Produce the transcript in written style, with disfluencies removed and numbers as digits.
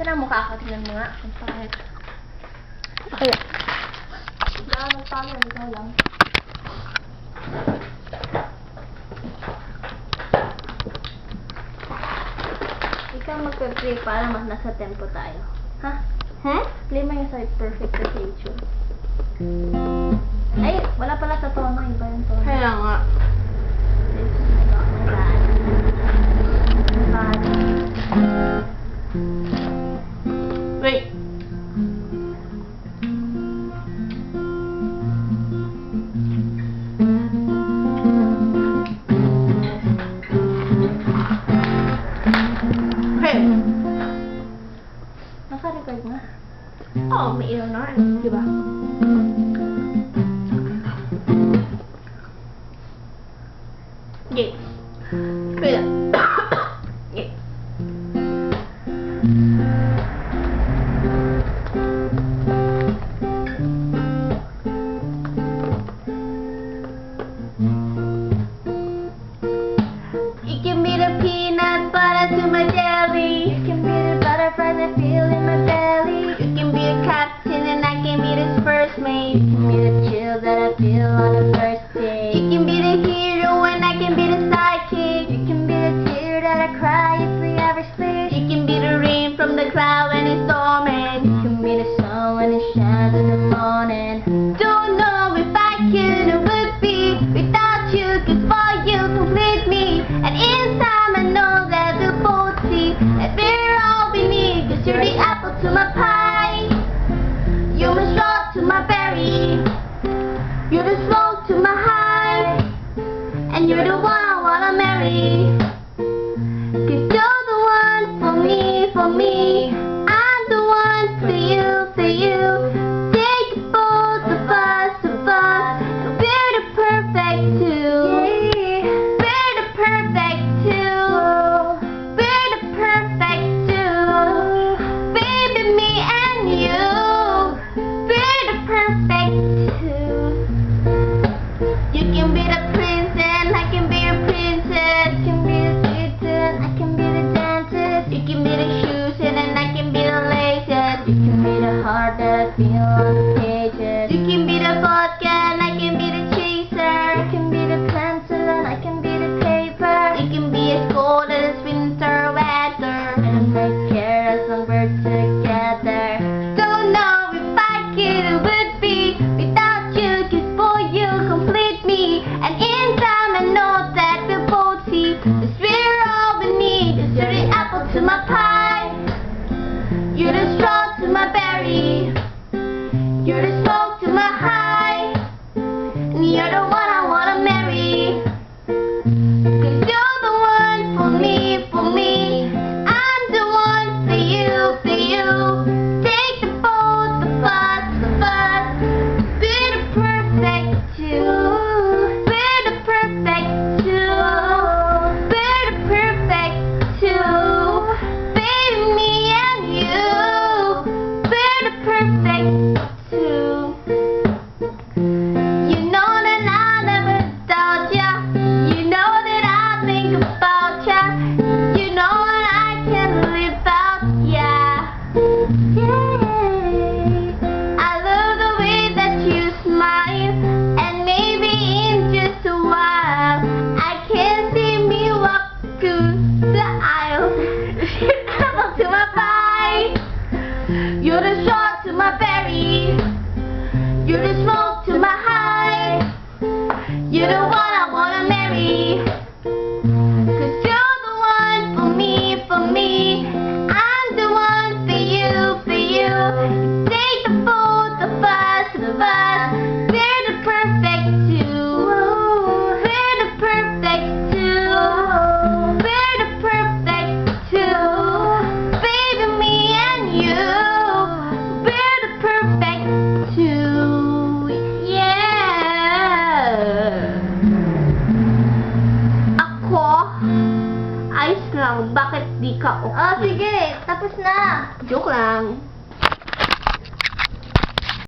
na mukha ka. Tingnan mo nga. Ang pangit. Okay. Diyan, magpalo. Ikaw lang. Ikaw magpe-play para mas nasa tempo tayo. Ha? Ha? Play mo yung sa perfect rotation. Ay, wala pala sa tono. Iba yung tono. Kaya nga. Wait. Okay. Naka-record na. Oo, may ilaw na. Diba? Okay. Kaya. Okay. You can be the peanut butter to my jelly. You can be the butterfly that feel in my belly. You can be the captain and I can be the first mate. You can be the chill that I feel on the first day. You can be the hero and I can be the sidekick. You can be the tear that I cry if we ever split. You can be the rain from the cloud when it's storming. You can be the sun when it shines in the morning. Don't know if I could or would be without you, 'cause for you complete me. And in time I know that we'll both see that we're all we need. 'Cause you're the apple to my pie, you're the straw to my berry, you're the smoke to my high, and you're the one I wanna marry. 'Cause you're the one for me, for me. I'm the one for you, for you. Take both of us, and we're the perfect two. We're the perfect two. We're the perfect two. Baby, me and you. We're the perfect two. You can be the prince and I can be your princess. You can be the teacher and I can be the dentist. You can be the shoes and then I can be the laces. You can be the heart that I feel on the pages. You can be the vodka and I can be the chaser. You can be the pencil and I can be the paper. You can be as cold as winter weather, and I care as long we're together. Don't know if I could or would be without you, 'cause for you complete me. And in time I know that we'll both see, 'cause we're all we need. 'Cause you're the apple to my pie, you're the straw to my berry, you're the smoke to my high, and you're the one I wanna marry. 'Cause you're the one for me, for me. I'm the one for you, for you. Take the both of us, we're the perfect two. We're the perfect two. We're the perfect two. Baby, me and you. We're the perfect two. You know that I never doubt ya. You know that I think about ya. You know that I can live without ya. Yeah. I love the way that you smile, and maybe in just a while I can see me walk through the aisle. You're the apple to my pie, you're the straw to my berry, you're the smoke to my high, you're the one I wanna marry. 'Cause you're the one for me, for me. I'm the one for you, for you. Take the both of us, we're the perfect two. We're the perfect two. We're the perfect two. Baby, me and you. We're the perfect two. Yeah. Ako? Ayos lang. Bakit di ka okay? Oh, sige. Tapos na. Joke lang.